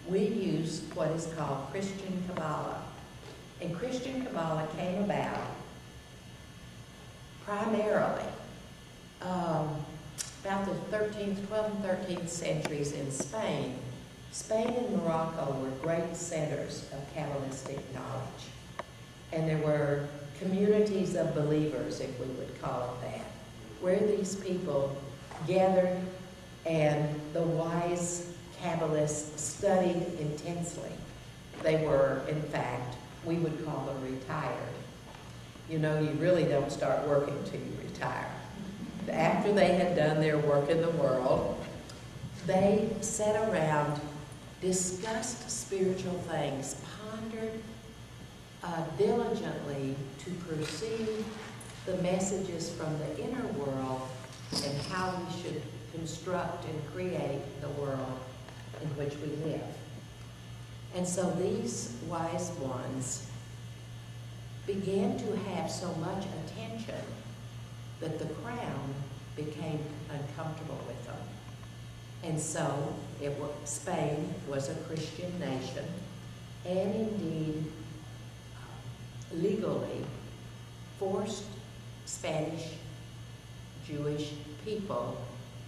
we use what is called Christian Kabalah. And Christian Kabalah came about primarily about the 13th, 12th and 13th centuries in Spain. Spain and Morocco were great centers of Kabbalistic knowledge. And there were communities of believers, if we would call it that, where these people gathered and the wise Kabbalists studied intensely. They were, in fact, we would call them retired. You know, you really don't start working till you retire. After they had done their work in the world, they sat around, discussed spiritual things, pondered diligently to perceive the messages from the inner world and how we should construct and create the world in which we live. And so these wise ones began to have so much attention that the crown became uncomfortable with them. And so Spain was a Christian nation, and indeed legally forced Spanish Jewish people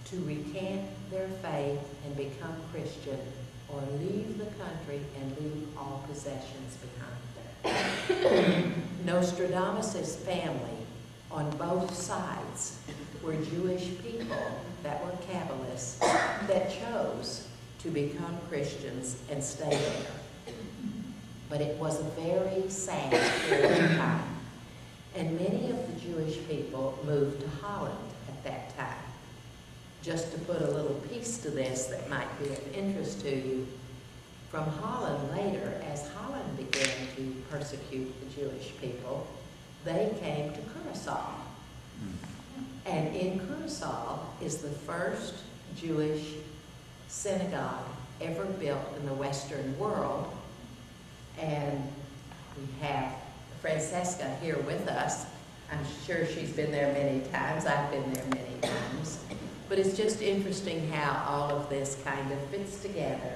to recant their faith and become Christian or leave the country and leave all possessions behind. Nostradamus' family on both sides were Jewish people that were Kabbalists that chose to become Christians and stay there. But it was a very sad period of time. And many of the Jewish people moved to Holland at that time. Just to put a little piece to this that might be of interest to you, from Holland later, as Holland began to persecute the Jewish people, they came to Curacao. And in Curacao is the first Jewish synagogue ever built in the Western world. And we have Francesca here with us. I'm sure she's been there many times. I've been there many times. But it's just interesting how all of this kind of fits together.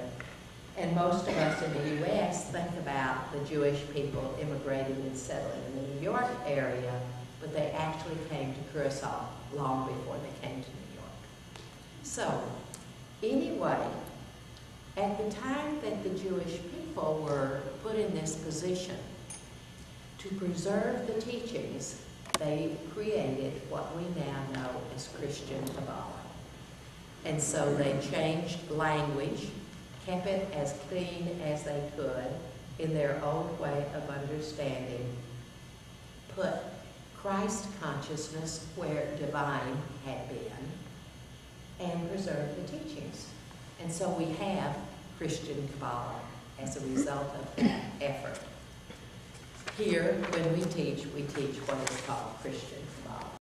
And most of us in the U.S. think about the Jewish people immigrating and settling in the New York area, but they actually came to Curacao long before they came to New York. So, anyway, at the time that the Jewish people were put in this position to preserve the teachings, they created what we now know as Christian Kabalah. And so they changed language, kept it as clean as they could in their own way of understanding, put Christ consciousness where divine had been, and preserved the teachings. And so we have Christian Kabalah as a result of that effort. Here, when we teach what is called Christian Kabalah.